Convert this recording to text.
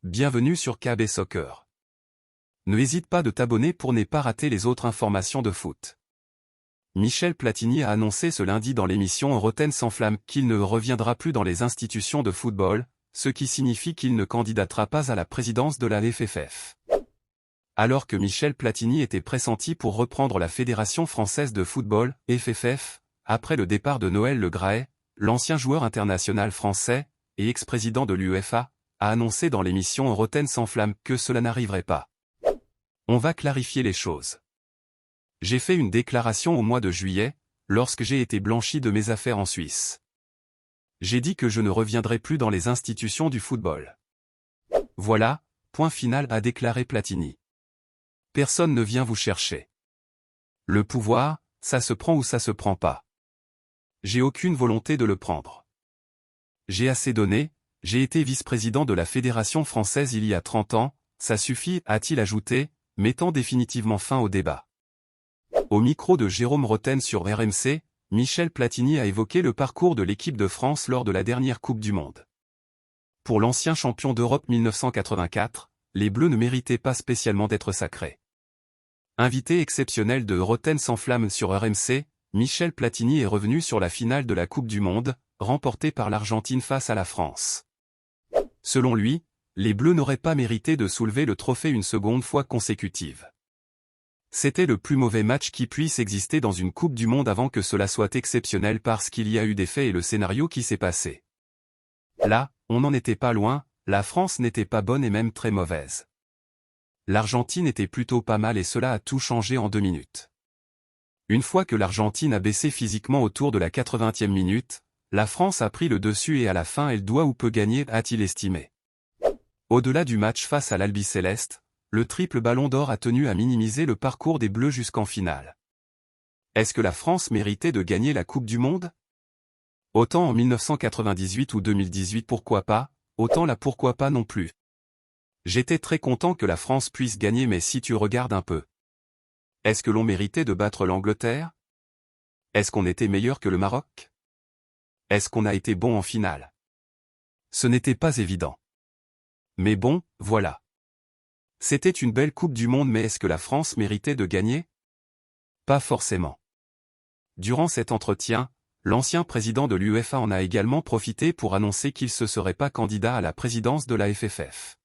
Bienvenue sur KB Soccer. N'hésite pas de t'abonner pour ne pas rater les autres informations de foot. Michel Platini a annoncé ce lundi dans l'émission Roten sans flamme qu'il ne reviendra plus dans les institutions de football, ce qui signifie qu'il ne candidatera pas à la présidence de la FFF. Alors que Michel Platini était pressenti pour reprendre la Fédération française de football, FFF, après le départ de Noël Le Graët, l'ancien joueur international français et ex-président de l'UEFA, a annoncé dans l'émission Roten sans flamme que cela n'arriverait pas. On va clarifier les choses. J'ai fait une déclaration au mois de juillet, lorsque j'ai été blanchi de mes affaires en Suisse. J'ai dit que je ne reviendrai plus dans les institutions du football. Voilà, point final, a déclaré Platini. Personne ne vient vous chercher. Le pouvoir, ça se prend ou ça se prend pas. J'ai aucune volonté de le prendre. J'ai assez donné, j'ai été vice-président de la Fédération française il y a 30 ans, ça suffit, a-t-il ajouté, mettant définitivement fin au débat. Au micro de Jérôme Roten sur RMC, Michel Platini a évoqué le parcours de l'équipe de France lors de la dernière Coupe du Monde. Pour l'ancien champion d'Europe 1984, les Bleus ne méritaient pas spécialement d'être sacrés. Invité exceptionnel de Roten sans flamme sur RMC, Michel Platini est revenu sur la finale de la Coupe du Monde, remportée par l'Argentine face à la France. Selon lui, les Bleus n'auraient pas mérité de soulever le trophée une seconde fois consécutive. C'était le plus mauvais match qui puisse exister dans une Coupe du Monde avant que cela soit exceptionnel parce qu'il y a eu des faits et le scénario qui s'est passé. Là, on n'en était pas loin, la France n'était pas bonne et même très mauvaise. L'Argentine était plutôt pas mal et cela a tout changé en 2 minutes. Une fois que l'Argentine a baissé physiquement autour de la 80e minute, la France a pris le dessus et à la fin elle doit ou peut gagner, a-t-il estimé. Au-delà du match face à l'Albiceleste, le triple ballon d'or a tenu à minimiser le parcours des Bleus jusqu'en finale. Est-ce que la France méritait de gagner la Coupe du Monde? Autant en 1998 ou 2018 pourquoi pas, autant là pourquoi pas non plus. J'étais très content que la France puisse gagner mais si tu regardes un peu. Est-ce que l'on méritait de battre l'Angleterre? Est-ce qu'on était meilleur que le Maroc? Est-ce qu'on a été bon en finale? Ce n'était pas évident. Mais bon, voilà. C'était une belle Coupe du Monde mais est-ce que la France méritait de gagner? Pas forcément. Durant cet entretien, l'ancien président de l'UEFA en a également profité pour annoncer qu'il ne serait pas candidat à la présidence de la FFF.